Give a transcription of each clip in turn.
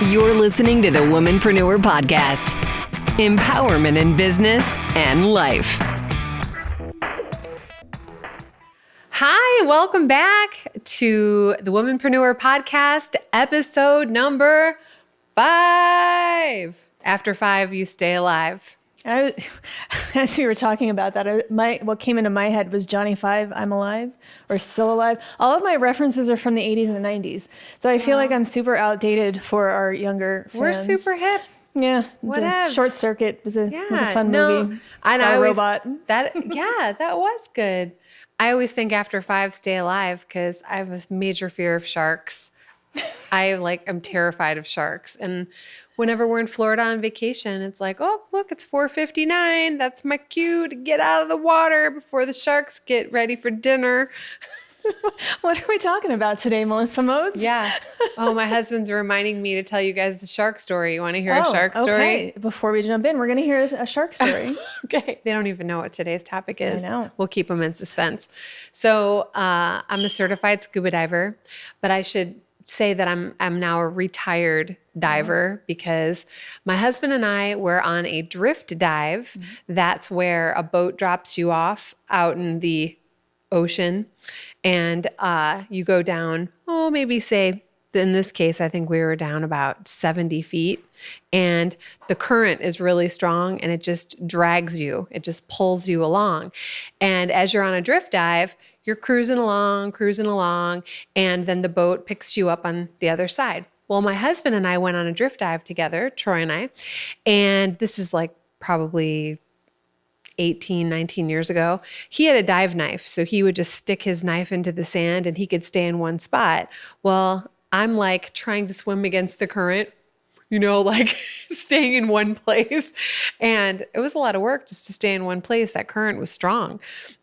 You're listening to the Womanpreneur Podcast. Empowerment in business and life. Hi, welcome back to the Womanpreneur Podcast, episode number 5. After 5, you stay alive. As we were talking about that, what came into my head was Johnny Five, I'm Alive, or Still Alive. All of my references are from the 80s and the 90s. So I feel like I'm super outdated for our younger fans. We're super hip. Yeah. Whatevs. Short Circuit was a fun movie. And I always, robot. that was good. I always think after 5, stay alive, because I have a major fear of sharks. I'm terrified of sharks. And whenever we're in Florida on vacation, it's like, oh, look, it's 4:59. That's my cue to get out of the water before the sharks get ready for dinner. What are we talking about today, Melissa Modes? Yeah. Oh, my husband's reminding me to tell you guys the shark story. You want to hear a shark story? Okay. Before we jump in, we're going to hear a shark story. Okay. They don't even know what today's topic is. I know. We'll keep them in suspense. So I'm a certified scuba diver, but I should say that I'm now a retired diver because my husband and I were on a drift dive. That's where a boat drops you off out in the ocean, and you go down, maybe say, in this case, I think we were down about 70 feet, and the current is really strong and it just drags you. It just pulls you along. And as you're on a drift dive, you're cruising along, and then the boat picks you up on the other side. Well, my husband and I went on a drift dive together, Troy and I, and this is like probably 18, 19 years ago. He had a dive knife, so he would just stick his knife into the sand and he could stay in one spot. Well, I'm like trying to swim against the current, like staying in one place. And it was a lot of work just to stay in one place. That current was strong.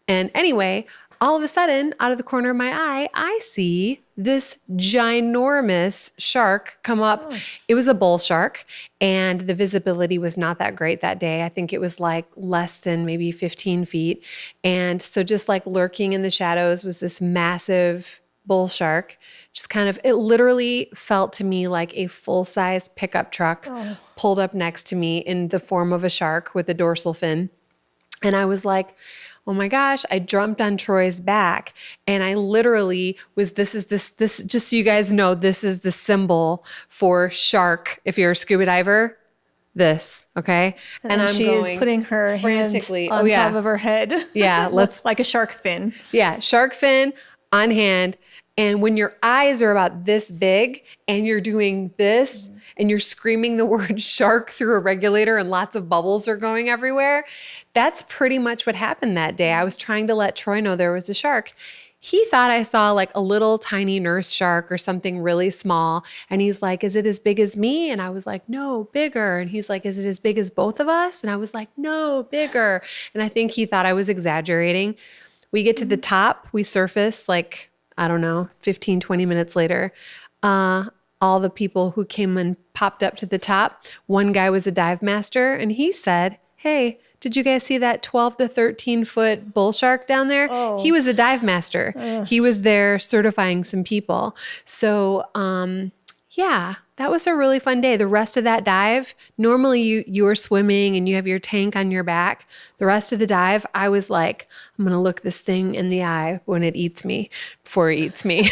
And anyway, all of a sudden, out of the corner of my eye, I see this ginormous shark come up. Oh. It was a bull shark, and the visibility was not that great that day. I think it was like less than maybe 15 feet. And so just like lurking in the shadows was this massive bull shark. Just it literally felt to me like a full-size pickup truck pulled up next to me in the form of a shark with a dorsal fin. And I was like, oh my gosh, I jumped on Troy's back, and I literally was, this just so you guys know, this is the symbol for shark. If you're a scuba diver, this, okay? And I'm she is putting her hand on top of her head. Yeah. Like a shark fin. Yeah. Shark fin on hand. And when your eyes are about this big and you're doing this and you're screaming the word shark through a regulator and lots of bubbles are going everywhere, that's pretty much what happened that day. I was trying to let Troy know there was a shark. He thought I saw like a little tiny nurse shark or something really small. And he's like, is it as big as me? And I was like, no, bigger. And he's like, is it as big as both of us? And I was like, no, bigger. And I think he thought I was exaggerating. We get to the top, we surface 15, 20 minutes later. All the people who came and popped up to the top, one guy was a dive master, and he said, hey, did you guys see that 12 to 13 foot bull shark down there? Oh. He was a dive master. He was there certifying some people. So, that was a really fun day. The rest of that dive, normally you are swimming and you have your tank on your back. The rest of the dive, I was like, I'm going to look this thing in the eye when it eats me, before it eats me.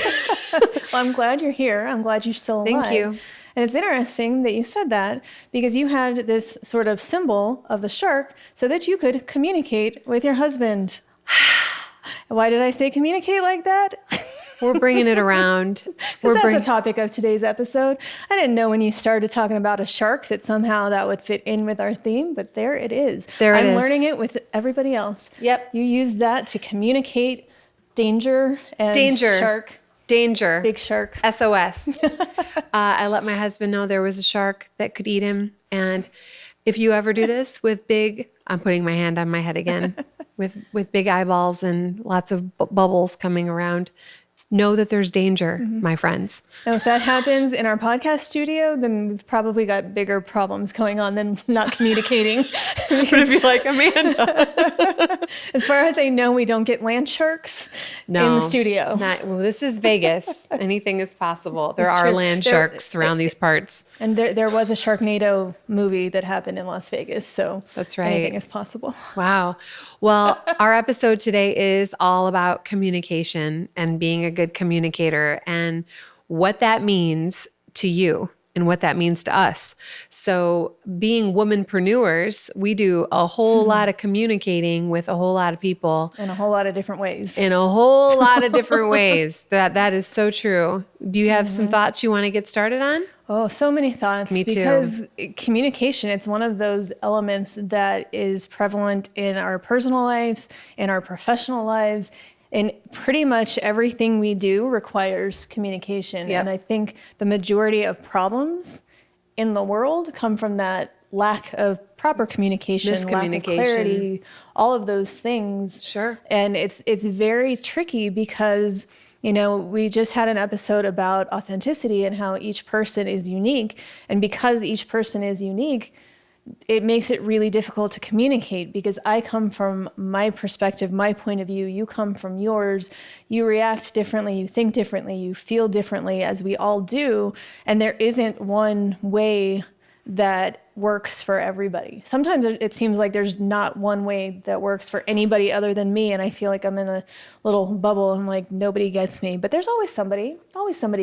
Well, I'm glad you're here. I'm glad you're still alive. Thank you. And it's interesting that you said that because you had this sort of symbol of the shark so that you could communicate with your husband. Why did I say communicate like that? We're bringing it around. That's the topic of today's episode. I didn't know when you started talking about a shark that somehow that would fit in with our theme, but there it is. I'm learning it with everybody else. Yep. You use that to communicate danger and shark. Danger. Big shark. SOS. I let my husband know there was a shark that could eat him. And if you ever do this with I'm putting my hand on my head again, with big eyeballs and lots of bubbles coming around, know that there's danger, my friends. Now, if that happens in our podcast studio, then we've probably got bigger problems going on than not communicating. But if you're like, Amanda. As far as I know, we don't get land sharks in the studio. Well, this is Vegas. Anything is possible. There It's are true. land sharks around these parts. And there was a Sharknado movie that happened in Las Vegas, so That's right. anything is possible. Wow. Well, our episode today is all about communication and being a good communicator and what that means to you and what that means to us. So being womanpreneurs, we do a whole lot of communicating with a whole lot of people. In a whole lot of different ways. In a whole lot of different ways. That is so true. Do you have some thoughts you want to get started on? Oh, so many thoughts. Me too. Because communication, it's one of those elements that is prevalent in our personal lives, in our professional lives, and pretty much everything we do requires communication. Yep. And I think the majority of problems in the world come from that lack of proper communication, lack of Miscommunication. clarity, all of those things. Sure. And it's very tricky because, you know, we just had an episode about authenticity and how each person is unique. And because each person is unique, it makes it really difficult to communicate because I come from my perspective, my point of view, you come from yours, you react differently, you think differently, you feel differently, as we all do. And there isn't one way that works for everybody. Sometimes it seems like there's not one way that works for anybody other than me. And I feel like I'm in a little bubble and like nobody gets me, but there's always somebody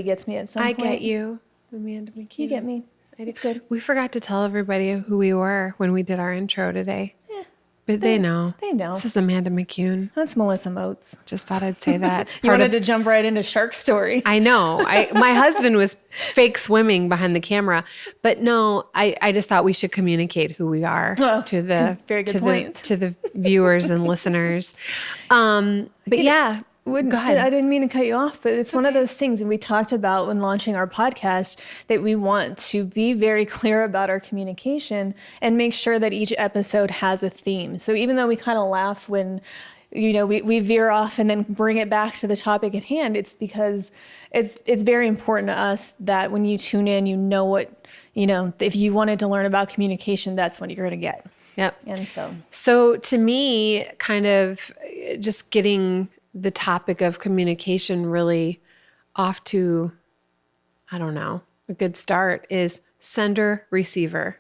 gets me at some point. I get you, Amanda McHugh. You get me. It's good. We forgot to tell everybody who we were when we did our intro today. Yeah, But they know. they know. This is Amanda McCune. That's Melissa Moats. Just thought I'd say that. It's You part wanted of- to jump right into Shark Story. I know. My husband was fake swimming behind the camera, but no, I just thought we should communicate who we are Oh, to the very good to point. to the viewers and listeners. But yeah, go ahead. I didn't mean to cut you off, but it's one of those things, and we talked about when launching our podcast that we want to be very clear about our communication and make sure that each episode has a theme. So even though we kind of laugh when, you know, we veer off and then bring it back to the topic at hand, it's because it's very important to us that when you tune in, you know what, you know, if you wanted to learn about communication, that's what you're going to get. Yep. And So to me, kind of just getting the topic of communication really off to, I don't know, a good start is sender, receiver.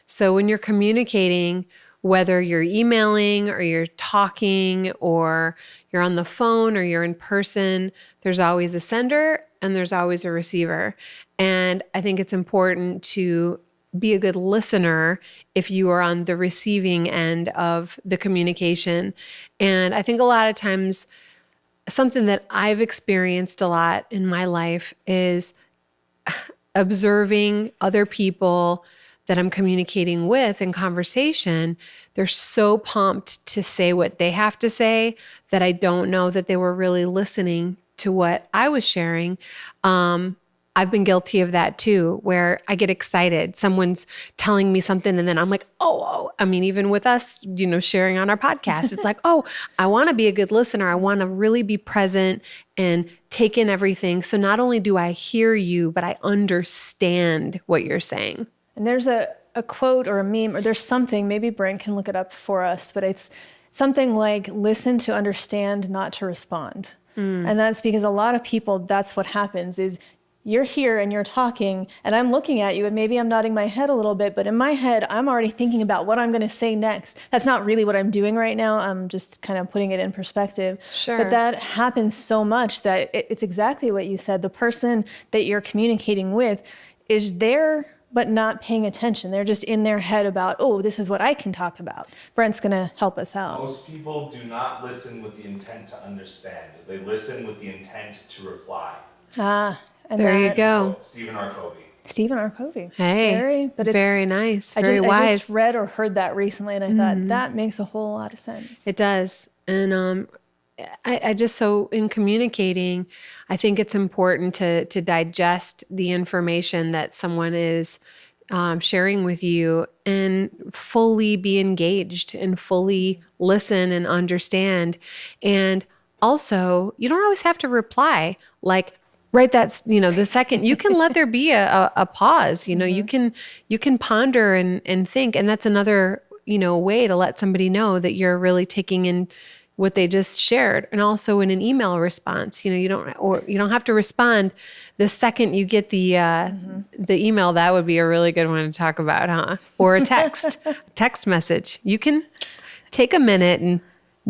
So when you're communicating, whether you're emailing or you're talking or you're on the phone or you're in person, there's always a sender and there's always a receiver. And I think it's important to be a good listener if you are on the receiving end of the communication. And I think a lot of times something that I've experienced a lot in my life is observing other people that I'm communicating with in conversation. They're so pumped to say what they have to say that I don't know that they were really listening to what I was sharing. I've been guilty of that too, where I get excited. Someone's telling me something and then I'm like, oh, I mean, even with us, you know, sharing on our podcast, it's like, oh, I want to be a good listener. I want to really be present and take in everything. So not only do I hear you, but I understand what you're saying. And there's a quote or a meme, or there's something, maybe Brent can look it up for us, but it's something like, listen to understand, not to respond. And that's because a lot of people, that's what happens is you're here and you're talking and I'm looking at you and maybe I'm nodding my head a little bit, but in my head, I'm already thinking about what I'm going to say next. That's not really what I'm doing right now. I'm just kind of putting it in perspective. Sure. But that happens so much that it's exactly what you said. The person that you're communicating with is there but not paying attention. They're just in their head about, oh, this is what I can talk about. Brent's gonna help us out. Most people do not listen with the intent to understand. They listen with the intent to reply. And There you go. Stephen R. Covey. Stephen R. Covey. Hey, very nice, very I wise. just read or heard that recently and I thought that makes a whole lot of sense. It does. And I just, so in communicating, I think it's important to digest the information that someone is sharing with you and fully be engaged and fully listen and understand. And also, you don't always have to reply like right that's, the second. You can let there be a pause. You can ponder and think, and that's another, way to let somebody know that you're really taking in what they just shared. And also in an email response, you don't have to respond the second you get the email. That would be a really good one to talk about, huh? Or a text message. You can take a minute and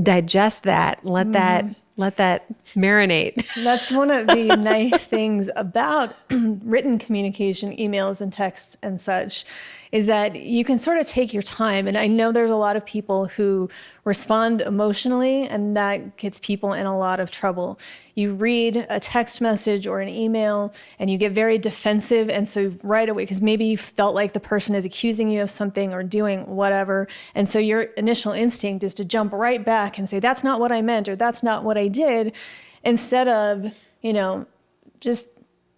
digest that. Let that marinate. That's one of the nice things about written communication, emails and texts and such, is that you can sort of take your time. And I know there's a lot of people who respond emotionally, and that gets people in a lot of trouble. You read a text message or an email and you get very defensive. And so right away, because maybe you felt like the person is accusing you of something or doing whatever. And so your initial instinct is to jump right back and say, that's not what I meant, or that's not what I did, instead of, just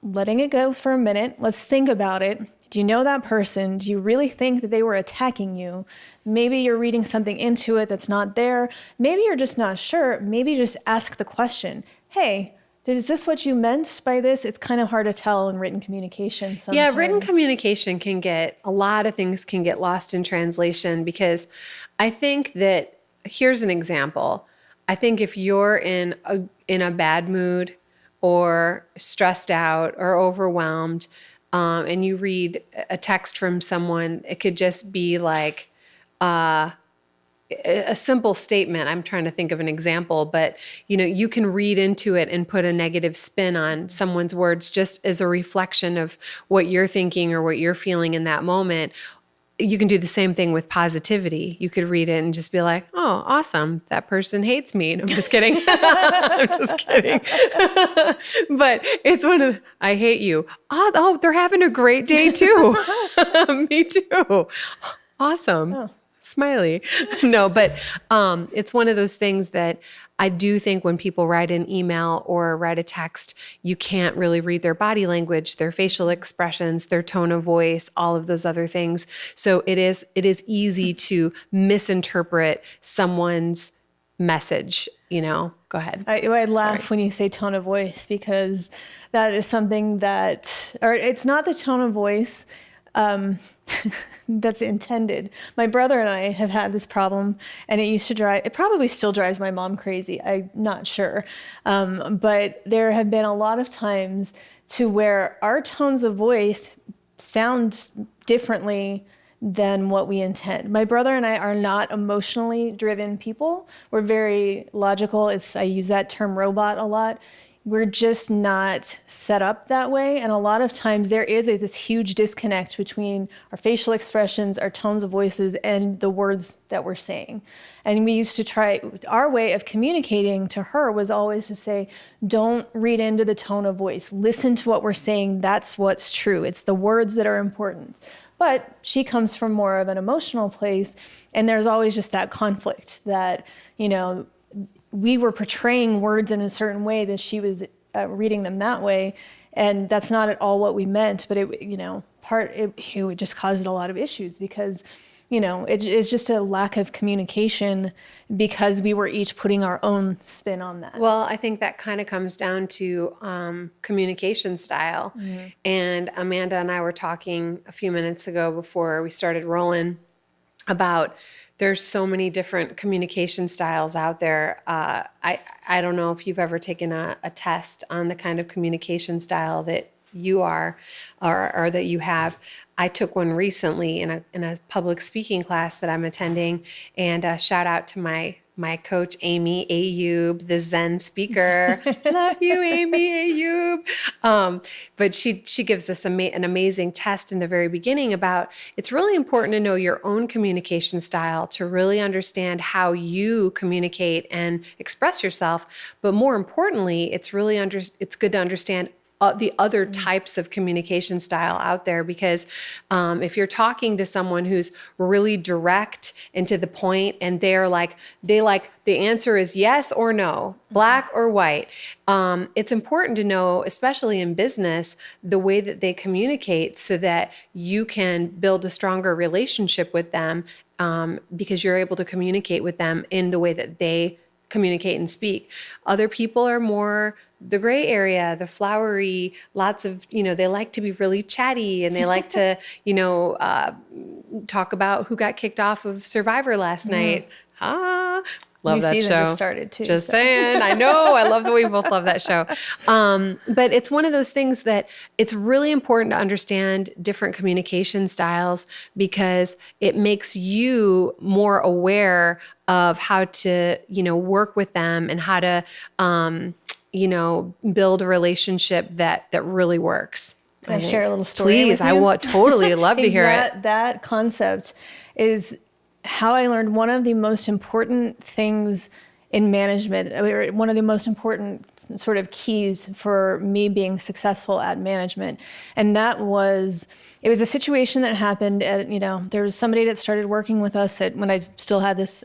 letting it go for a minute. Let's think about it. Do you know that person? Do you really think that they were attacking you? Maybe you're reading something into it that's not there. Maybe you're just not sure. Maybe just ask the question, hey, is this what you meant by this? It's kind of hard to tell in written communication sometimes. Yeah, written communication a lot of things can get lost in translation, because I think that, here's an example. I think if you're in a bad mood or stressed out or overwhelmed, and you read a text from someone, it could just be like a simple statement. I'm trying to think of an example, but you can read into it and put a negative spin on someone's words just as a reflection of what you're thinking or what you're feeling in that moment. You can do the same thing with positivity. You could read it and just be like, oh, awesome. That person hates me. And I'm just kidding. I'm just kidding. But it's I hate you. Oh, they're having a great day too. Me too. Awesome. Oh. Smiley. No, but it's one of those things that I do think when people write an email or write a text, you can't really read their body language, their facial expressions, their tone of voice, all of those other things. So it is easy to misinterpret someone's message. Go ahead. I laugh when you say tone of voice, because that is something or it's not the tone of voice that's intended. My brother and I have had this problem, and it probably still drives my mom crazy. I'm not sure. But there have been a lot of times to where our tones of voice sound differently than what we intend. My brother and I are not emotionally driven people. We're very logical. I use that term robot a lot. We're just not set up that way. And a lot of times there is this huge disconnect between our facial expressions, our tones of voices, and the words that we're saying. And we used to try, our way of communicating to her was always to say, don't read into the tone of voice. Listen to what we're saying. That's what's true. It's the words that are important. But she comes from more of an emotional place. And there's always just that conflict that, we were portraying words in a certain way that she was reading them that way. And that's not at all what we meant, but it would just caused a lot of issues because, it's just a lack of communication because we were each putting our own spin on that. Well, I think that kind of comes down to communication style. Mm-hmm. And Amanda and I were talking a few minutes ago before we started rolling about there's so many different communication styles out there. I don't know if you've ever taken a test on the kind of communication style that you are or that you have. I took one recently in a public speaking class that I'm attending, and shout out to my coach, Amy Ayub, the Zen speaker. Love you, Amy Ayub. But she gives us an amazing test in the very beginning about it's really important to know your own communication style to really understand how you communicate and express yourself. But more importantly, it's good to understand the other types of communication style out there, because if you're talking to someone who's really direct and to the point, and the answer is yes or no, black or white, it's important to know, especially in business, the way that they communicate so that you can build a stronger relationship with them, because you're able to communicate with them in the way that they communicate and speak. Other people are more the gray area, the flowery, lots of, they like to be really chatty, and they like to, talk about who got kicked off of Survivor last night. Love New that season show. just started too. Just saying. I know. I love the way we both love that show. But it's one of those things that it's really important to understand different communication styles, because it makes you more aware of how to, work with them, and how to, build a relationship that really works. Can I share a little story? Please, with you? I would totally love to hear it. That concept is how I learned one of the most important things in management, or one of the most important sort of keys for me being successful at management. And it was a situation that happened at, there was somebody that started working with us when I still had this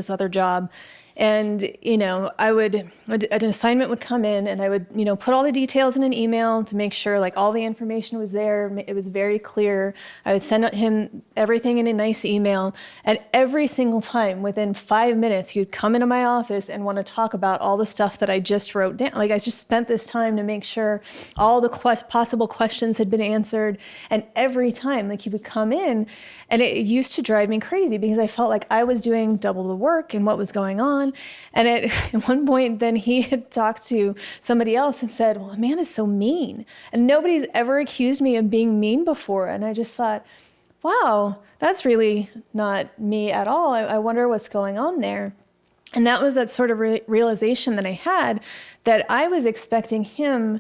other job. And, an assignment would come in, and I would, put all the details in an email to make sure like all the information was there. It was very clear. I would send him everything in a nice email. And every single time, within 5 minutes, he'd come into my office and want to talk about all the stuff that I just wrote down. Like, I just spent this time to make sure all the possible questions had been answered. And every time, like, he would come in, and it used to drive me crazy, because I felt like I was doing double the work and what was going on. And at one point, then he had talked to somebody else and said, well, Amanda's so mean. And nobody's ever accused me of being mean before. And I just thought, wow, that's really not me at all. I wonder what's going on there. And that was that sort of realization that I had, that I was expecting him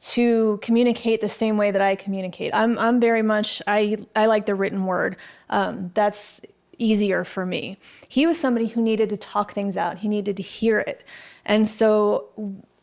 to communicate the same way that I communicate. I'm very much, I like the written word. That's easier for me. He was somebody who needed to talk things out. He needed to hear it. And so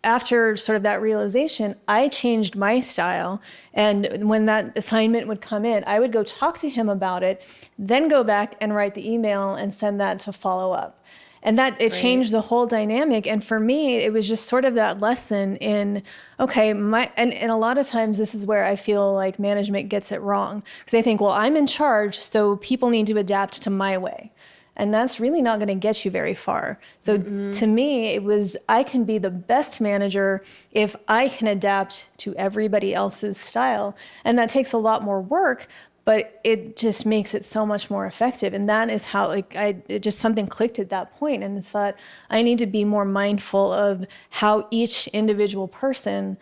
after sort of that realization, I changed my style. And when that assignment would come in, I would go talk to him about it, then go back and write the email and send that to follow up. And that it changed the whole dynamic. And for me, it was just sort of that lesson in, okay, and a lot of times this is where I feel like management gets it wrong. Because they think, well, I'm in charge, so people need to adapt to my way. And that's really not going to get you very far. So to me, it was, I can be the best manager if I can adapt to everybody else's style. And that takes a lot more work, but it just makes it so much more effective. And that is how, it just something clicked at that point. And it's that I need to be more mindful of how each individual person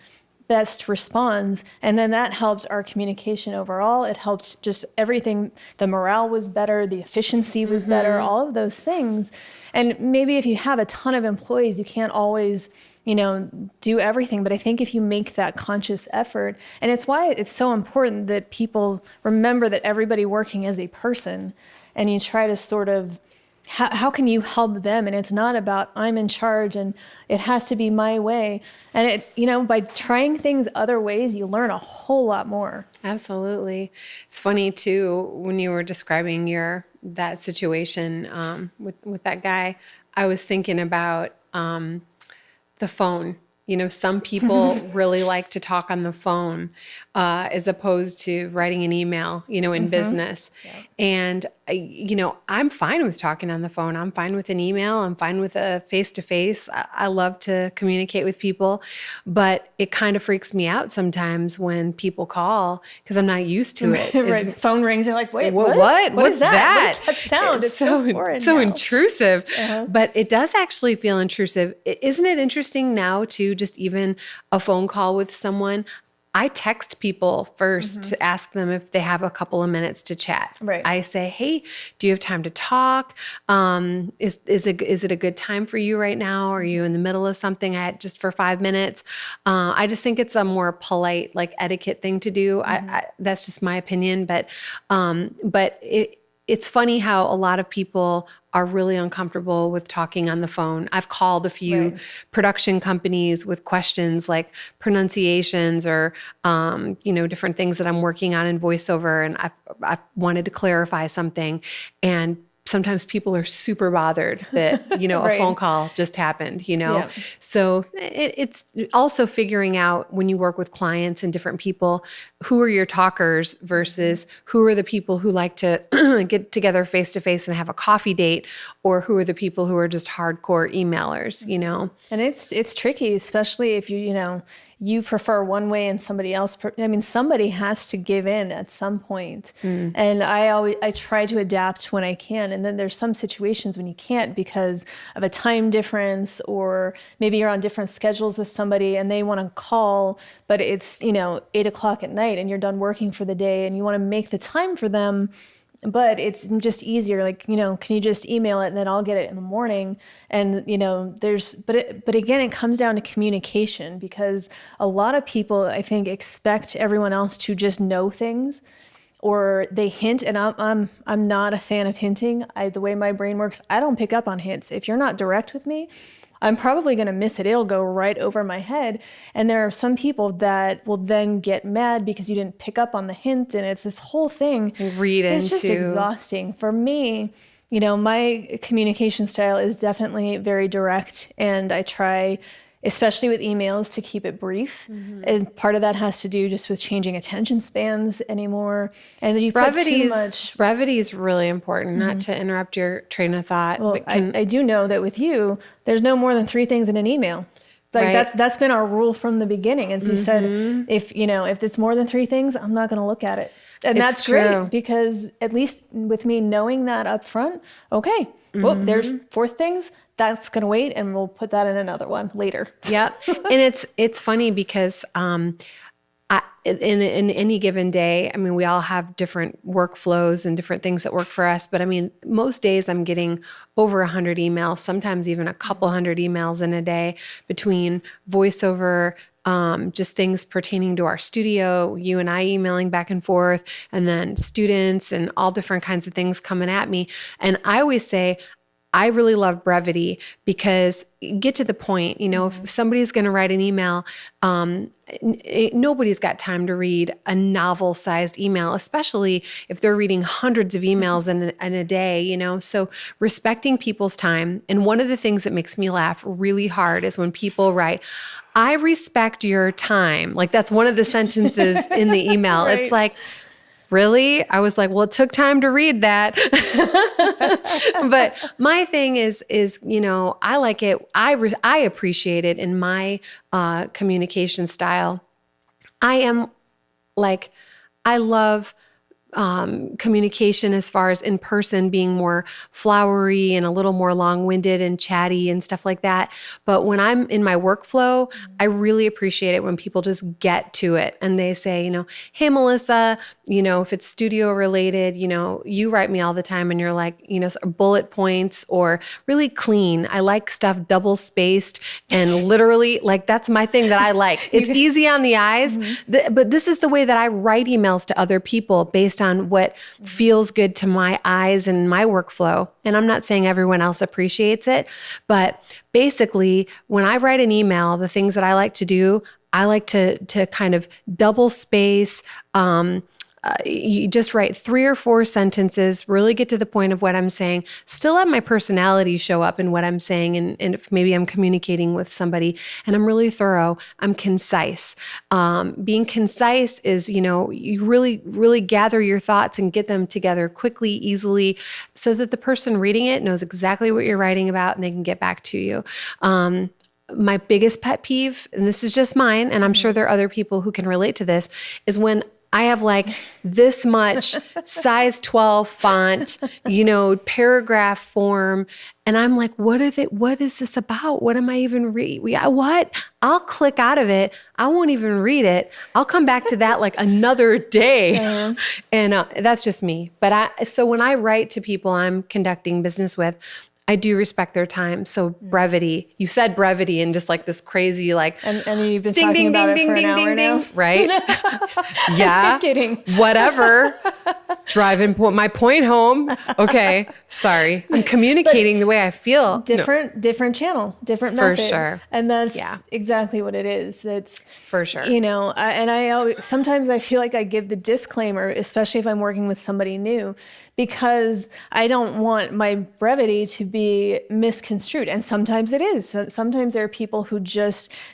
best responds. And then that helps our communication overall. It helps just everything. The morale was better, the efficiency was better, all of those things. And maybe if you have a ton of employees, you can't always, do everything. But I think if you make that conscious effort, and it's why it's so important that people remember that everybody working is a person, and you try to sort of, how can you help them? And it's not about I'm in charge and it has to be my way. And by trying things other ways, you learn a whole lot more. Absolutely. It's funny too, when you were describing that situation with that guy, I was thinking about the phone. Some people really like to talk on the phone as opposed to writing an email, in business. Yeah. And, I'm fine with talking on the phone. I'm fine with an email. I'm fine with a face-to-face. I love to communicate with people, but it kind of freaks me out sometimes when people call because I'm not used to it. Right. Phone rings and like, wait, what? What's is that? What is that sound? It's so foreign so now. Intrusive, but it does actually feel intrusive. Isn't it interesting now too, just even a phone call with someone? I text people first to ask them if they have a couple of minutes to chat. Right. I say, hey, do you have time to talk? Is it a good time for you right now? Are you in the middle of something just for 5 minutes? I just think it's a more polite, etiquette thing to do. That's just my opinion. But it's funny how a lot of people are really uncomfortable with talking on the phone. I've called a few production companies with questions like pronunciations or, different things that I'm working on in voiceover. And I wanted to clarify something. And sometimes people are super bothered that, you know, a Right. phone call just happened, you know? Yeah. So it's also figuring out when you work with clients and different people, who are your talkers versus who are the people who like to get together face to face and have a coffee date, or who are the people who are just hardcore emailers, you know? And it's tricky, especially if you prefer one way and somebody else. Somebody has to give in at some point. And I try to adapt when I can. And then there's some situations when you can't because of a time difference, or maybe you're on different schedules with somebody and they want to call, but it's, 8:00 at night and you're done working for the day and you want to make the time for them. But it's just easier, like, can you just email it and then I'll get it in the morning? And, but again, it comes down to communication, because a lot of people, I think, expect everyone else to just know things, or they hint. And I'm not a fan of hinting. The way my brain works, I don't pick up on hints. If you're not direct with me, I'm probably going to miss it. It'll go right over my head. And there are some people that will then get mad because you didn't pick up on the hint. And it's this whole thing. It's just exhausting. For me, my communication style is definitely very direct. And I try, especially with emails, to keep it brief. And part of that has to do just with changing attention spans anymore. And then you put too much. Brevity is really important, not to interrupt your train of thought. Well, I do know that with you, there's no more than 3 things in an email. Like right. that's been our rule from the beginning. As you said, if it's more than 3 things, I'm not going to look at it. And that's great, because at least with me knowing that up front, okay, well, there's 4 things. That's going to wait, and we'll put that in another one later. Yep. And it's funny because in any given day, we all have different workflows and different things that work for us. But most days I'm getting over 100 emails, sometimes even a couple hundred emails in a day, between voiceover, just things pertaining to our studio, you and I emailing back and forth, and then students and all different kinds of things coming at me. And I always say, I really love brevity, because get to the point. If somebody's going to write an email, nobody's got time to read a novel-sized email, especially if they're reading hundreds of emails in a day, So respecting people's time. And one of the things that makes me laugh really hard is when people write, "I respect your time." Like, that's one of the sentences in the email. Right. It's like, really? I was like, well, it took time to read that. But my thing is, I like it. I appreciate it in my communication style. I love communication as far as in person being more flowery and a little more long-winded and chatty and stuff like that. But when I'm in my workflow, I really appreciate it when people just get to it and they say, "Hey, Melissa, if it's studio related, you write me all the time and you're like, bullet points or really clean. I like stuff double spaced and literally, like, that's my thing that I like. It's easy on the eyes, but this is the way that I write emails to other people based on what feels good to my eyes and my workflow. And I'm not saying everyone else appreciates it, but basically when I write an email, the things that I like to do, I like to kind of double space, you just write 3 or 4 sentences, really get to the point of what I'm saying, still have my personality show up in what I'm saying. And if maybe I'm communicating with somebody and I'm really thorough, I'm concise. Being concise is, you really, really gather your thoughts and get them together quickly, easily, so that the person reading it knows exactly what you're writing about and they can get back to you. My biggest pet peeve, and this is just mine, and I'm sure there are other people who can relate to this, is when I have like this much size 12 font, paragraph form. And I'm like, what is this about? What am I even reading? What? I'll click out of it. I won't even read it. I'll come back to that like another day. And that's just me. But so when I write to people I'm conducting business with, I do respect their time. So brevity, you said brevity and just like this crazy, like, and you've been ding, talking ding, about ding, it for ding, an ding, hour ding, now. right? Yeah. Kidding. Whatever. driving my point home. Okay. Sorry. I'm communicating the way I feel. Different channel, different For method. sure. And that's Yeah. exactly what it is. That's For sure. And I always, sometimes I feel like I give the disclaimer, especially if I'm working with somebody new, because I don't want my brevity to be misconstrued. And sometimes it is. Sometimes there are people who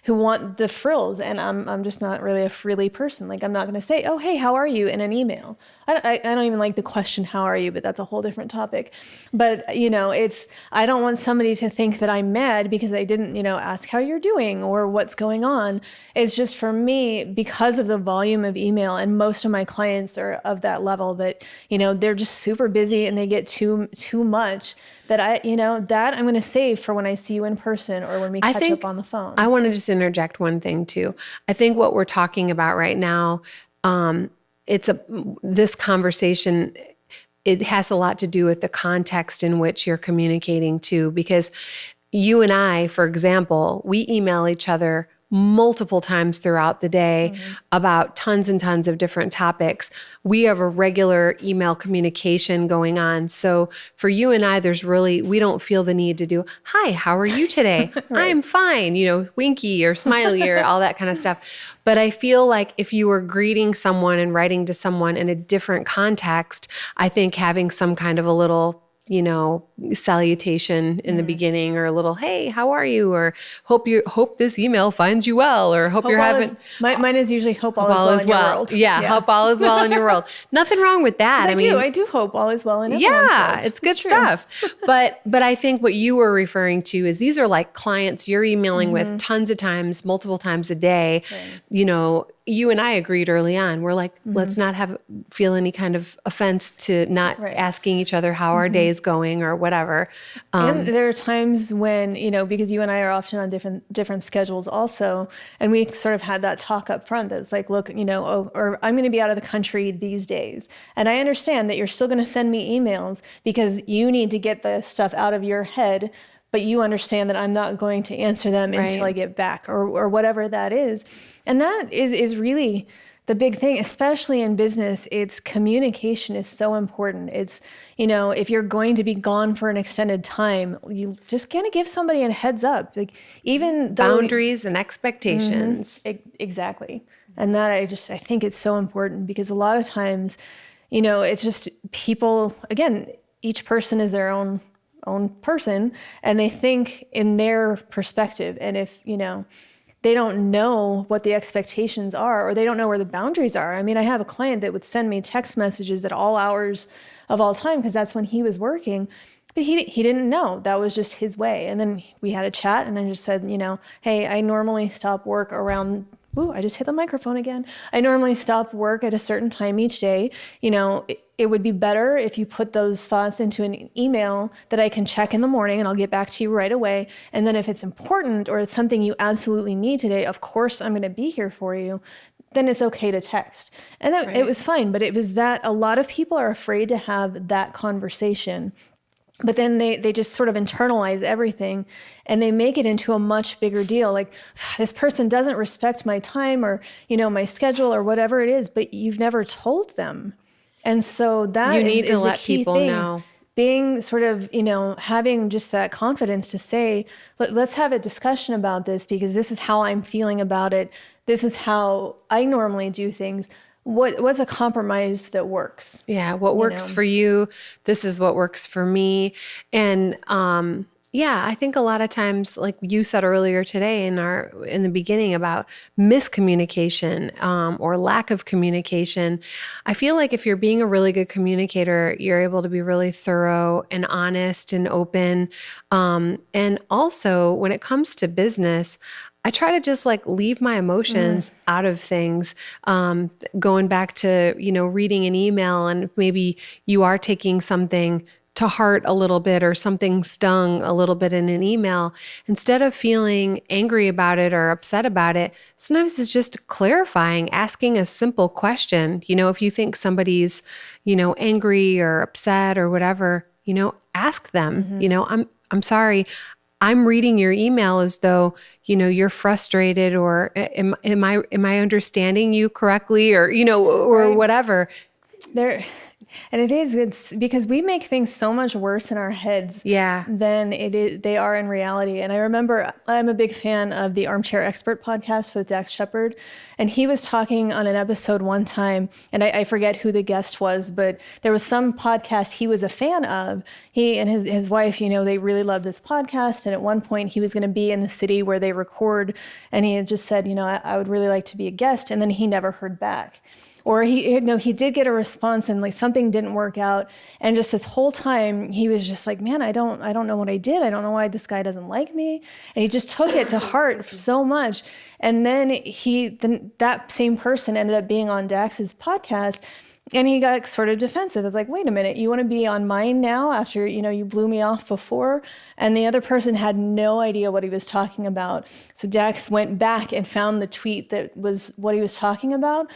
want the frills, and I'm just not really a frilly person. Like, I'm not going to say, "Oh, hey, how are you?" in an email. I don't even like the question, "How are you?" But that's a whole different topic. But I don't want somebody to think that I'm mad because I didn't ask how you're doing or what's going on. It's just, for me, because of the volume of email, and most of my clients are of that level that they're just super busy and they get too much, that that I'm going to save for when I see you in person or when we catch up on the phone. I want to just interject one thing too. I think what we're talking about right now, this conversation, it has a lot to do with the context in which you're communicating to, because you and I, for example, we email each other multiple times throughout the day about tons and tons of different topics. We have a regular email communication going on. So for you and I, we don't feel the need to do, "Hi, how are you today?" Right. "I'm fine," winky or smiley or all that kind of stuff. But I feel like if you were greeting someone and writing to someone in a different context, I think having some kind of a little salutation in the beginning, or a little, "Hey, how are you?" or hope this email finds you well, or hope you're having. Mine is usually hope all is well in your world. Yeah, hope all is well in your world. Nothing wrong with that. I do hope all is well in everyone's world. Yeah, it's good stuff. But I think what you were referring to is these are like clients you're emailing with tons of times, multiple times a day. Right. You and I agreed early on. We're like, let's not feel any kind of offense to not asking each other how our day is going or whatever. And there are times when, because you and I are often on different schedules also, and we sort of had that talk up front that's like, look, or I'm going to be out of the country these days. And I understand that you're still going to send me emails because you need to get the stuff out of your head, but you understand that I'm not going to answer them until I get back, or whatever that is. And that is really the big thing, especially in business. It's communication is so important. It's, if you're going to be gone for an extended time, you just gotta give somebody a heads up. Like, even boundaries and expectations. Exactly. And that I think it's so important, because a lot of times, it's just people, again, each person is their own person, and they think in their perspective. And if, they don't know what the expectations are, or they don't know where the boundaries are. I mean, I have a client that would send me text messages at all hours of all time, because that's when he was working. But he didn't know. That was just his way. And then we had a chat, and I just said, hey, I normally stop work around, I just hit the microphone again. I normally stop work at a certain time each day. It would be better if you put those thoughts into an email that I can check in the morning, and I'll get back to you right away. And then if it's important or it's something you absolutely need today, of course I'm going to be here for you. Then it's okay to text. And it was fine. But it was that a lot of people are afraid to have that conversation. But then they just sort of internalize everything, and they make it into a much bigger deal. Like, this person doesn't respect my time, or, my schedule, or whatever it is, but you've never told them. And so that you need to let the key people thing. know. Being sort of, having just that confidence to say, let's have a discussion about this, because this is how I'm feeling about it. This is how I normally do things. What's a compromise that works? Yeah, what works for you, this is what works for me. And I think a lot of times, like you said earlier today in the beginning about miscommunication or lack of communication, I feel like if you're being a really good communicator, you're able to be really thorough and honest and open. And also, when it comes to business, I try to just leave my emotions out of things. Going back to, reading an email, and maybe you are taking something to heart a little bit, or something stung a little bit in an email, instead of feeling angry about it or upset about it, sometimes it's just clarifying, asking a simple question. If you think somebody's, angry or upset or whatever, ask them, I'm sorry. I'm reading your email as though, you're frustrated, or am I understanding you correctly, or, or whatever. And it's because we make things so much worse in our heads than they are in reality. And I remember I'm a big fan of the Armchair Expert podcast with Dax Shepard. And he was talking on an episode one time, and I forget who the guest was, but there was some podcast he was a fan of. He and his wife, they really loved this podcast. And at one point he was going to be in the city where they record. And he had just said, I would really like to be a guest. And then he never heard back. Or he did get a response and like something didn't work out. And just this whole time he was just like, man, I don't know what I did. I don't know why this guy doesn't like me. And he just took it to heart so much. And then that same person ended up being on Dax's podcast, and he got sort of defensive. It's like, wait a minute, you want to be on mine now after, you blew me off before? And the other person had no idea what he was talking about. So Dax went back and found the tweet that was what he was talking about.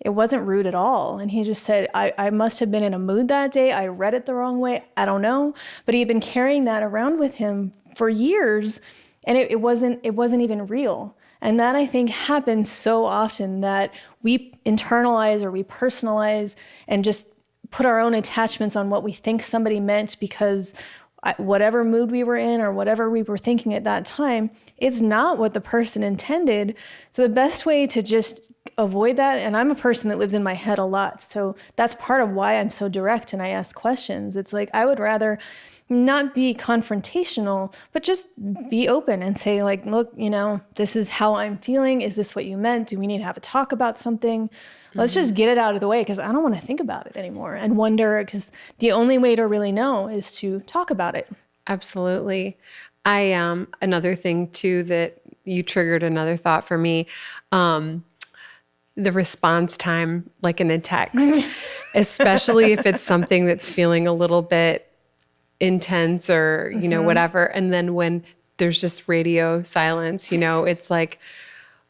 It wasn't rude at all. And he just said, I must have been in a mood that day. I read it the wrong way. I don't know. But he had been carrying that around with him for years, and it wasn't even real. And that, I think, happens so often, that we internalize or we personalize and just put our own attachments on what we think somebody meant, because whatever mood we were in or whatever we were thinking at that time, it's not what the person intended. So the best way to just avoid that, and I'm a person that lives in my head a lot, so that's part of why I'm so direct and I ask questions. It's like, I would rather not be confrontational, but just be open and say, like, look, this is how I'm feeling. Is this what you meant? Do we need to have a talk about something? Let's just get it out of the way, because I don't want to think about it anymore and wonder, because the only way to really know is to talk about it. Absolutely. Another thing too, that you triggered another thought for me, the response time, like in a text, especially if it's something that's feeling a little bit intense or, whatever. And then when there's just radio silence, it's like,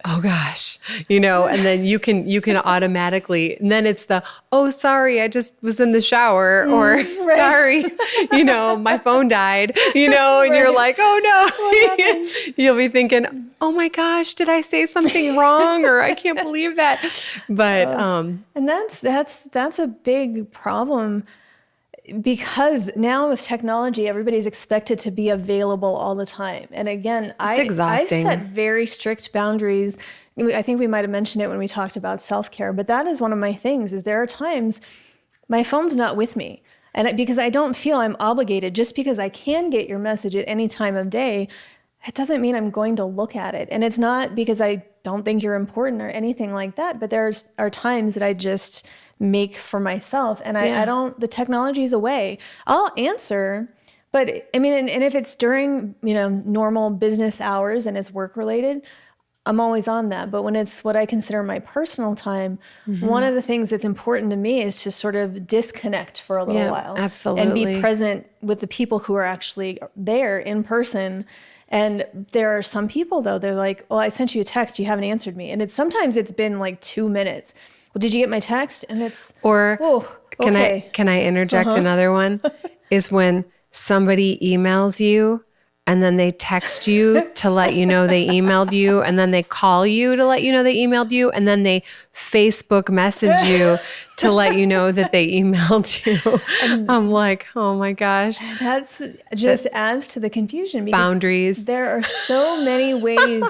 oh gosh, and then you can automatically, and then it's the, oh, sorry, I just was in the shower, or sorry, my phone died, and you're like, oh no, you'll be thinking, oh my gosh, did I say something wrong? Or I can't believe that. But, and that's a big problem, because now with technology, everybody's expected to be available all the time. And again, I set very strict boundaries. I think we might have mentioned it when we talked about self-care, but that is one of my things, is there are times my phone's not with me. And because I don't feel I'm obligated, just because I can get your message at any time of day, it doesn't mean I'm going to look at it. And it's not because I don't think you're important or anything like that, but there are times that I just make for myself, and I don't, the technology's away. I'll answer, but I mean, and if it's during, normal business hours and it's work related, I'm always on that. But when it's what I consider my personal time, one of the things that's important to me is to sort of disconnect for a little while. Absolutely. And be present with the people who are actually there in person. And there are some people, though, they're like, oh, I sent you a text, you haven't answered me. And sometimes it's been like 2 minutes. Well, did you get my text? And it's, or okay. Can I interject another one? Is when somebody emails you and then they text you to let you know they emailed you, and then they call you to let you know they emailed you, and then they Facebook message you to let you know that they emailed you. I'm like, oh my gosh. That's just adds to the confusion. Boundaries. There are so many ways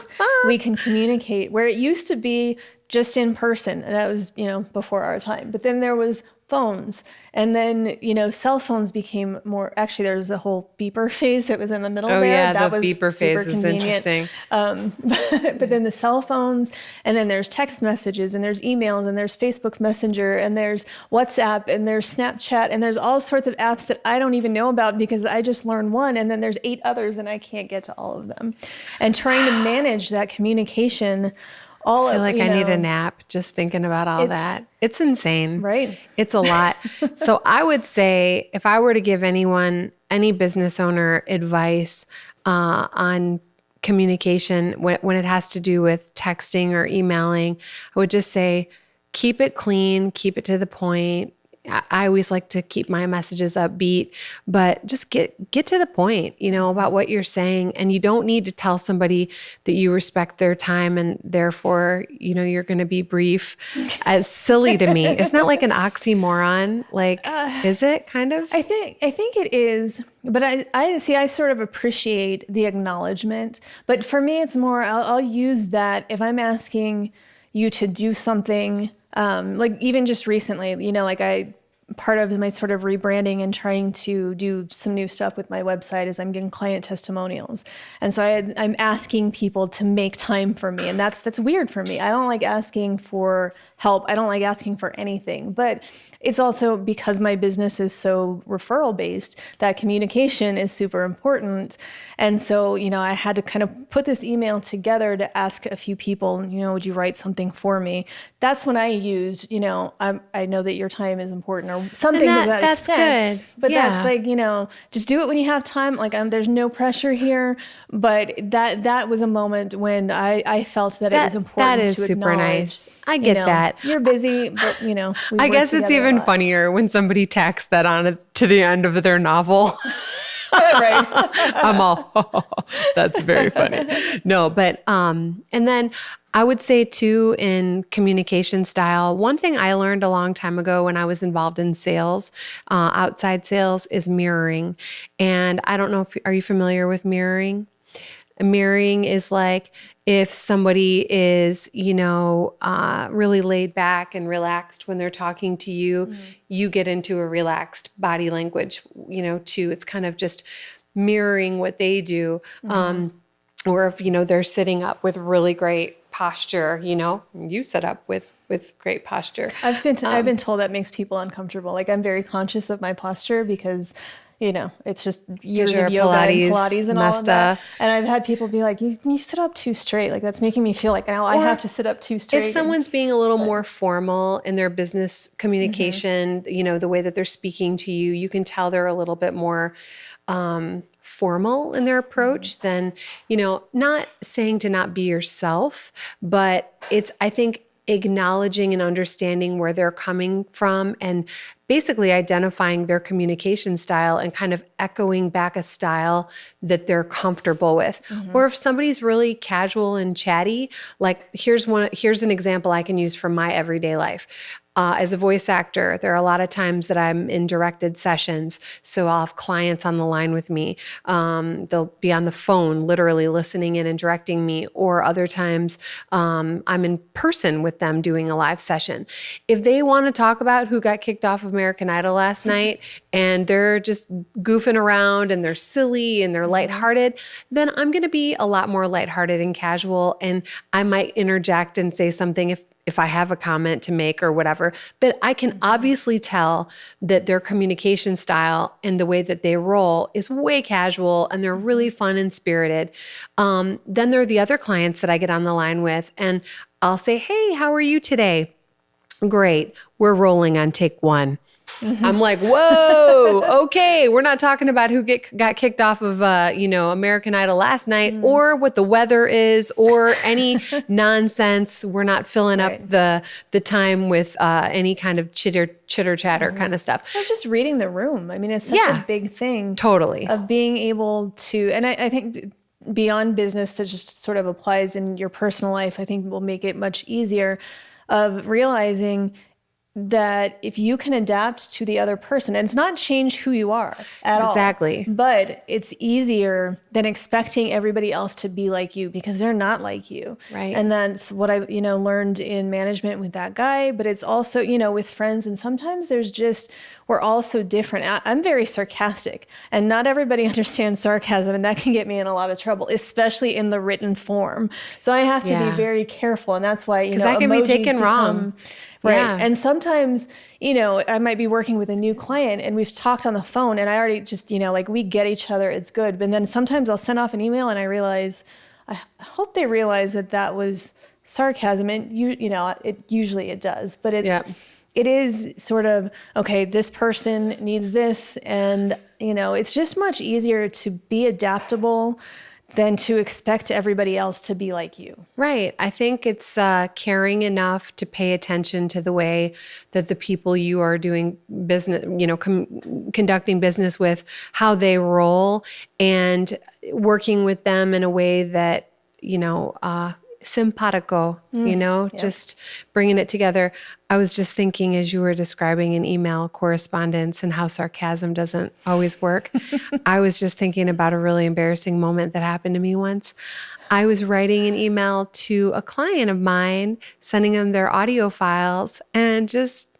we can communicate, where it used to be just in person. And that was, before our time. But then there was phones, and then, cell phones became more, actually there was a whole beeper phase that was in the middle there. Yeah, that the was beeper phase is interesting. But then the cell phones, and then there's text messages, and there's emails, and there's Facebook Messenger, and there's WhatsApp, and there's Snapchat, and there's all sorts of apps that I don't even know about because I just learned one, and then there's 8 others and I can't get to all of them. And trying to manage that communication, I feel like I need a nap just thinking about all that. It's insane. Right. It's a lot. So I would say, if I were to give anyone, any business owner, advice on communication when it has to do with texting or emailing, I would just say, keep it clean, keep it to the point. I always like to keep my messages upbeat, but just get to the point, about what you're saying. And you don't need to tell somebody that you respect their time and therefore, you're going to be brief. As silly to me. Isn't that like an oxymoron? Like, is it kind of? I think it is, but I see, I sort of appreciate the acknowledgement, but for me, it's more, I'll use that if I'm asking you to do something, like even just recently, part of my sort of rebranding and trying to do some new stuff with my website is I'm getting client testimonials. And so I'm asking people to make time for me. And that's weird for me. I don't like asking for help. I don't like asking for anything. But it's also because my business is so referral based, that communication is super important. And so, I had to kind of put this email together to ask a few people, would you write something for me? That's when I used, I know that your time is important or something to that extent. Good. But Yeah. that's like, just do it when you have time. Like there's no pressure here. But that was a moment when I felt that it was important that is to super acknowledge, nice. I get that. You're busy, but we I work guess it's together a even lot. funnier when somebody tacks that on to the end of their novel. Right. I'm all, that's very funny. No, but, and then I would say too, in communication style, one thing I learned a long time ago when I was involved in sales, outside sales, is mirroring. And I don't know are you familiar with mirroring? Mirroring is like if somebody is, really laid back and relaxed when they're talking to you, you get into a relaxed body language, too. It's kind of just mirroring what they do. Or if, they're sitting up with really great posture, you sit up with great posture. I've been told that makes people uncomfortable. Like I'm very conscious of my posture because it's just years you're of yoga and Pilates Pilates and all of that. Masta. And I've had people be like, you sit up too straight. Like that's making me feel like now I have to sit up too straight. If someone's being a little more formal in their business communication, the way that they're speaking to you, you can tell they're a little bit more formal in their approach than, not saying to not be yourself, but it's, I think, acknowledging and understanding where they're coming from and basically identifying their communication style and kind of echoing back a style that they're comfortable with. Or if somebody's really casual and chatty, like here's an example I can use from my everyday life. As a voice actor, there are a lot of times that I'm in directed sessions. So I'll have clients on the line with me. They'll be on the phone, literally listening in and directing me. Or other times I'm in person with them doing a live session. If they want to talk about who got kicked off of American Idol last night and they're just goofing around and they're silly and they're lighthearted, then I'm going to be a lot more lighthearted and casual. And I might interject and say something if I have a comment to make or whatever, but I can obviously tell that their communication style and the way that they roll is way casual and they're really fun and spirited. Then there are the other clients that I get on the line with and I'll say, hey, how are you today? Great. We're rolling on take one. I'm like, whoa, okay. We're not talking about who got kicked off of, American Idol last night or what the weather is or any nonsense. We're not filling up the time with any kind of chitter chatter kind of stuff. It's just reading the room. I mean, it's such a big thing. Totally. Of being able to, and I think beyond business that just sort of applies in your personal life, I think will make it much easier of realizing that if you can adapt to the other person, and it's not change who you are at all. Exactly. But it's easier than expecting everybody else to be like you because they're not like you. Right. And that's what I, learned in management with that guy, but it's also, with friends. And sometimes we're all so different. I'm very sarcastic and not everybody understands sarcasm and that can get me in a lot of trouble, especially in the written form. So I have to be very careful. And that's why, that can be taken wrong. Right. Yeah. And sometimes, I might be working with a new client and we've talked on the phone and I already just, we get each other. It's good. But then sometimes I'll send off an email and I realize, I hope they realize that was sarcasm. And usually it does, but it is sort of, okay, this person needs this. And, it's just much easier to be adaptable than to expect everybody else to be like you. Right. I think it's caring enough to pay attention to the way that the people you are doing business, conducting business with, how they roll, and working with them in a way that, simpatico, just bringing it together. I was just thinking as you were describing an email correspondence and how sarcasm doesn't always work. I was just thinking about a really embarrassing moment that happened to me once. I was writing an email to a client of mine, sending them their audio files, and just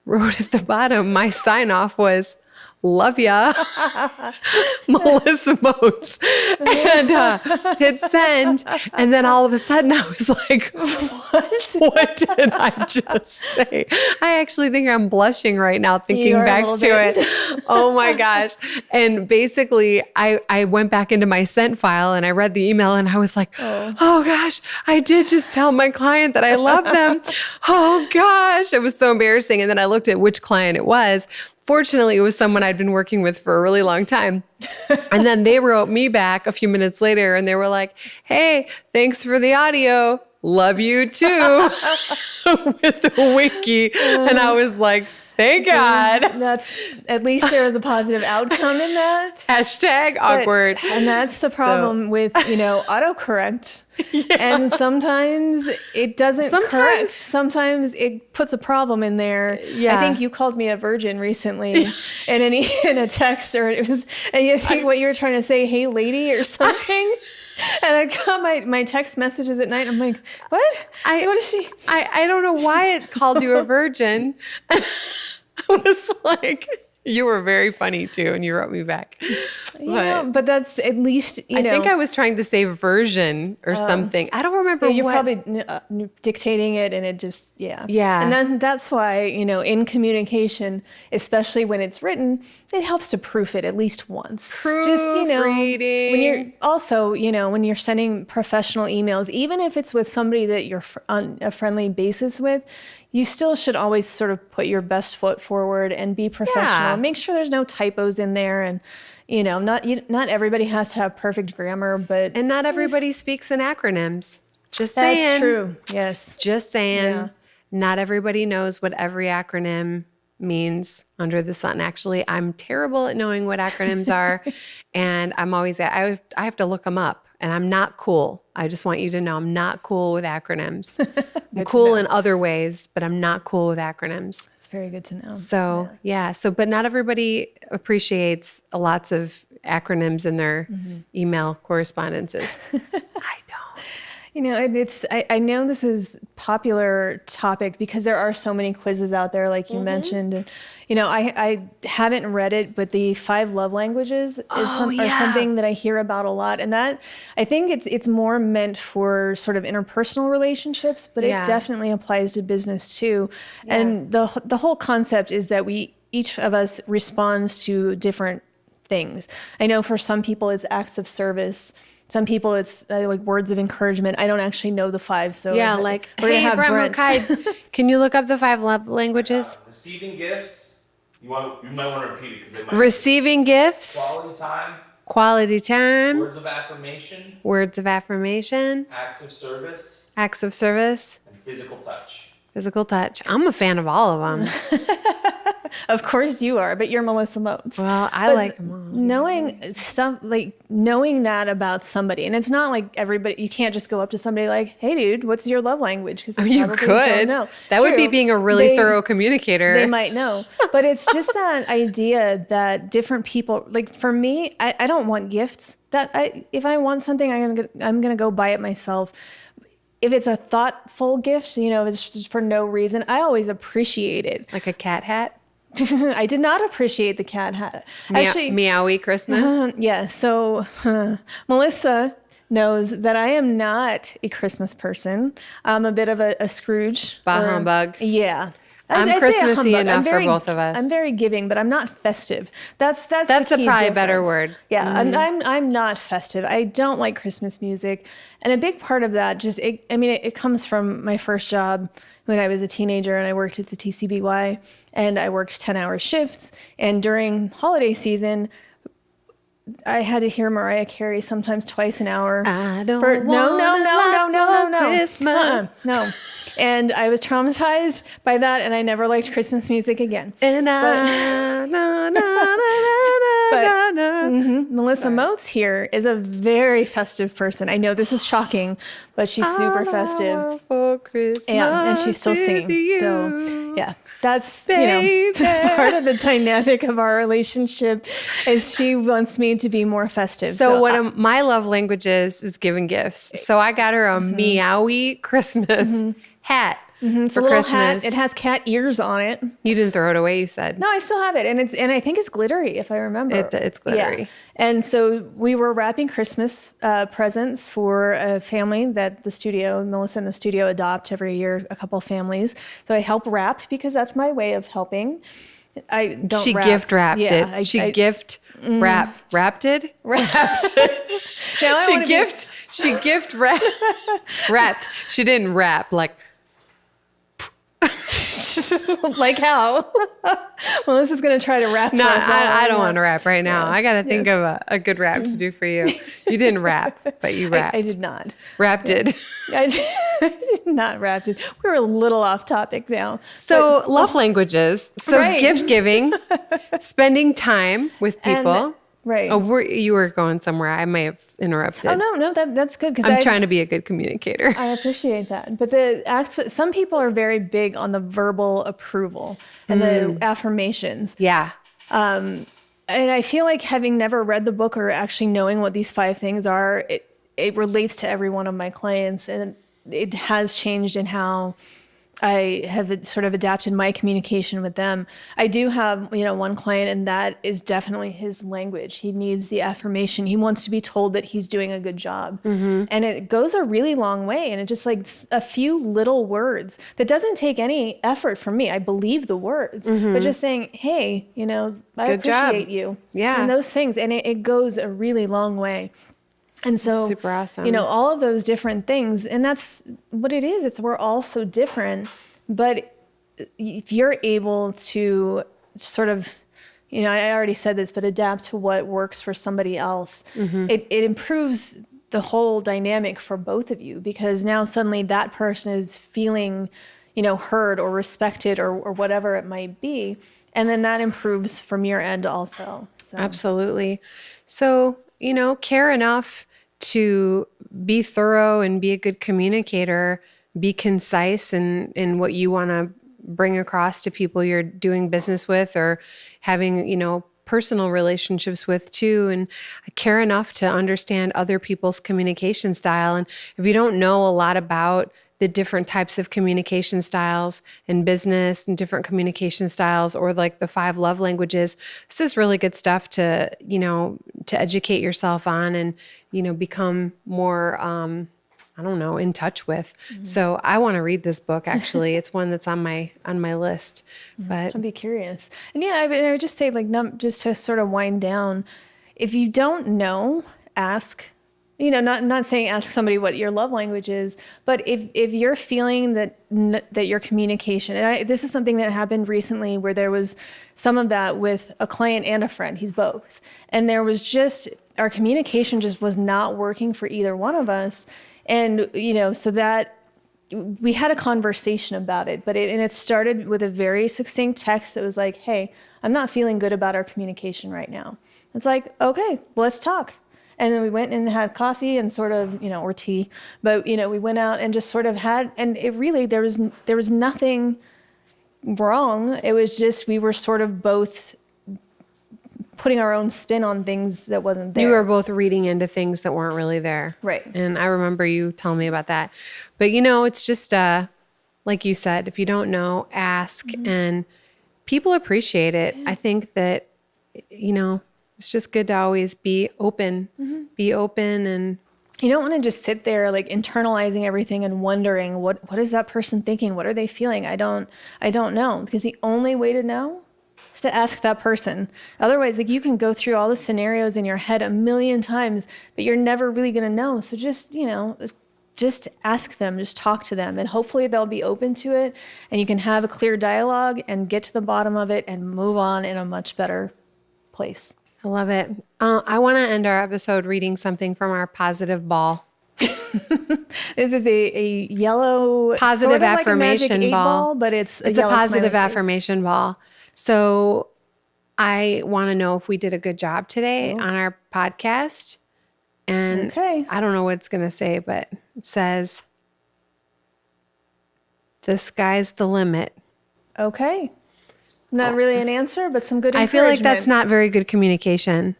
wrote at the bottom, my sign off was, "Love ya," Melissa Moats, and hit send. And then all of a sudden I was like, what did I just say? I actually think I'm blushing right now thinking back to it. Oh my gosh. And basically I went back into my sent file and I read the email and I was like, oh gosh, I did just tell my client that I love them. Oh gosh, it was so embarrassing. And then I looked at which client it was. Fortunately, it was someone I'd been working with for a really long time. And then they wrote me back a few minutes later and they were like, "Hey, thanks for the audio. Love you too," with a winky. And I was like, thank God. That's, at least there was a positive outcome in that. Hashtag awkward. And that's the problem with, autocorrect. And sometimes it doesn't correct. Sometimes it puts a problem in there. Yeah. I think you called me a virgin recently in a text, or it was, and you think what you were trying to say, "Hey lady," or something. And I got my text messages at night. I'm like, what? What is she? I don't know why it called you a virgin. I was like, you were very funny too, and you wrote me back. But that's at least, I think I was trying to say version or something. I don't remember you're what. probably dictating it, and it just, Yeah. And then that's why, in communication, especially when it's written, it helps to proof it at least once. Proofreading. When you're also, when you're sending professional emails, even if it's with somebody that you're on a friendly basis with, you still should always sort of put your best foot forward and be professional. Yeah. Make sure there's no typos in there, and not everybody has to have perfect grammar, but And not everybody speaks in acronyms. Just saying. that's true. Yes. Just saying. Yeah. Not everybody knows what every acronym means under the sun. Actually, I'm terrible at knowing what acronyms are. And I'm always, I have to look them up. And I'm not cool. I just want you to know I'm not cool with acronyms. I'm cool in other ways, but I'm not cool with acronyms. It's very good to know. So, but not everybody appreciates lots of acronyms in their email correspondences. I don't. I know this is popular topic because there are so many quizzes out there, like you mentioned. And, I haven't read it, but the 5 love languages are something that I hear about a lot. And that, I think it's more meant for sort of interpersonal relationships, but it definitely applies to business too. Yeah. And the whole concept is that each of us responds to different things. I know for some people it's acts of service. Some people it's like words of encouragement. I don't actually know the 5, so yeah, like, hey, Brent, can you look up the 5 love languages? Receiving gifts. You might want to repeat it because they might. Receiving gifts. Quality time. Words of affirmation. Acts of service. And physical touch. I'm a fan of all of them. Of course you are, but you're Melissa Moats. Well, I like them all. Knowing that about somebody, and it's not like everybody, you can't just go up to somebody like, "Hey dude, what's your love language?" Because you could. That would be being a really thorough communicator. They might know. But it's just that idea that different people, like for me, I don't want gifts. If I want something, I'm gonna go buy it myself. If it's a thoughtful gift, if it's just for no reason, I always appreciate it. Like a cat hat? I did not appreciate the cat hat. Actually, Meowie Christmas? Yeah. So Melissa knows that I am not a Christmas person. I'm a bit of a Scrooge. Bah humbug. Yeah. I'm Christmassy enough for both of us. I'm very giving, but I'm not festive. That's probably a better word. Yeah, I'm not festive. I don't like Christmas music, and a big part of that it comes from my first job when I was a teenager, and I worked at the TCBY, and I worked 10-hour shifts, and during holiday season, I had to hear Mariah Carey sometimes twice an hour. I don't no. Christmas. No. And I was traumatized by that, and I never liked Christmas music again. And Melissa Moats here is a very festive person. I know this is shocking, but she's super festive. For Christmas And she's still singing. you. So yeah, that's Baby. part of the dynamic of our relationship is she wants me to be more festive. So one of my love languages is giving gifts. So I got her a meowie Christmas hat it's for a little Christmas. hat. It has cat ears on it. You didn't throw it away, you said. No, I still have it, and I think it's glittery if I remember. It's glittery. Yeah. And so we were wrapping Christmas presents for a family that Melissa and the studio adopt every year, a couple families. So I help wrap because that's my way of helping. I don't. She wrap. gift wrapped Yeah, it. She gift wrapped. Wrapped. Now She gift wrapped. She didn't wrap like. like how? Melissa's gonna try to rap. No, for us all I don't right want to now. rap right now. I got to think of a good rap to do for you. You didn't rap, but you rapped. I did not. Rapped it. I did not rap it. We were a little off topic now. So love languages. So Right. gift giving, spending time with people. Right. Oh, you were going somewhere. I may have interrupted. Oh no, that's good because I'm trying to be a good communicator. I appreciate that. But some people are very big on the verbal approval and the affirmations. Yeah. And I feel like having never read the book or actually knowing what these 5 things are, it relates to every one of my clients, and it has changed in how I have sort of adapted my communication with them. I do have, one client, and that is definitely his language. He needs the affirmation. He wants to be told that he's doing a good job. And it goes a really long way. And it just like a few little words that doesn't take any effort from me. I believe the words, but just saying, hey, I Good job. appreciate you. Yeah. And those things. And it goes a really long way. And so, Super awesome. all of those different things, and that's what it is. We're all so different, but if you're able to sort of, I already said this, but adapt to what works for somebody else, it improves the whole dynamic for both of you, because now suddenly that person is feeling, heard or respected or whatever it might be. And then that improves from your end also. So. Absolutely. So, care enough to be thorough and be a good communicator, be concise in what you want to bring across to people you're doing business with or having, personal relationships with too. And care enough to understand other people's communication style. And if you don't know a lot about the different types of communication styles in business and different communication styles, or like the 5 love languages, this is really good stuff to, to educate yourself on and, become more, in touch with. So I want to read this book. Actually, it's one that's on my list, but I'd be curious. And I would just say, just to sort of wind down, if you don't know, ask. Not saying ask somebody what your love language is, but if you're feeling that your communication, and this is something that happened recently where there was some of that with a client and a friend, he's both. And there was just, our communication just was not working for either one of us. And, so that we had a conversation about it, but it started with a very succinct text that was like, hey, I'm not feeling good about our communication right now. It's like, okay, well, let's talk. And then we went and had coffee and sort of, or tea, but, we went out and just sort of had, and it really, there was nothing wrong. It was just, we were sort of both putting our own spin on things that wasn't there. you were both reading into things that weren't really there. Right. And I remember you telling me about that. But, it's just, like you said, if you don't know, ask, and people appreciate it. I think that, it's just good to always be open, and You don't want to just sit there like internalizing everything and wondering what is that person thinking? What are they feeling? I don't know, because the only way to know is to ask that person. Otherwise, you can go through all the scenarios in your head a million times, but you're never really going to know. So just ask them, just talk to them, and hopefully they'll be open to it, and you can have a clear dialogue and get to the bottom of it and move on in a much better place. I love it. I want to end our episode reading something from our positive ball. This is a yellow Positive sort of like a affirmation magic 8 ball. but it's a yellow positive smiley face. affirmation ball. So I want to know if we did a good job today on our podcast. And Okay. I don't know what it's going to say, but it says, the sky's the limit. Okay. Not really an answer, but some good I encouragement. feel like that's not very good communication.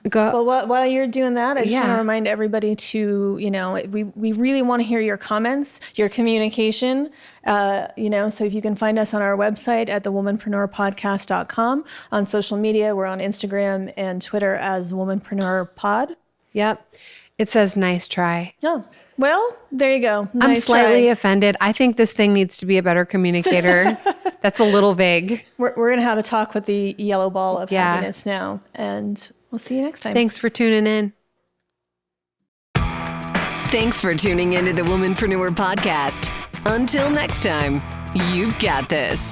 Go. Well, while you're doing that, I just want Yeah. to remind everybody to, we really want to hear your comments, your communication, so if you can find us on our website at thewomanpreneurpodcast.com, on social media, we're on Instagram and Twitter as Womanpreneur Pod. Yep. It says, nice try. Oh, well, there you go. I'm Nice slightly try. offended. I think this thing needs to be a better communicator. That's a little vague. We're going to have a talk with the yellow ball of Yeah. happiness now, and we'll see you next time. Thanks for tuning in. Thanks for tuning into the Womanpreneur Podcast. Until next time, you've got this.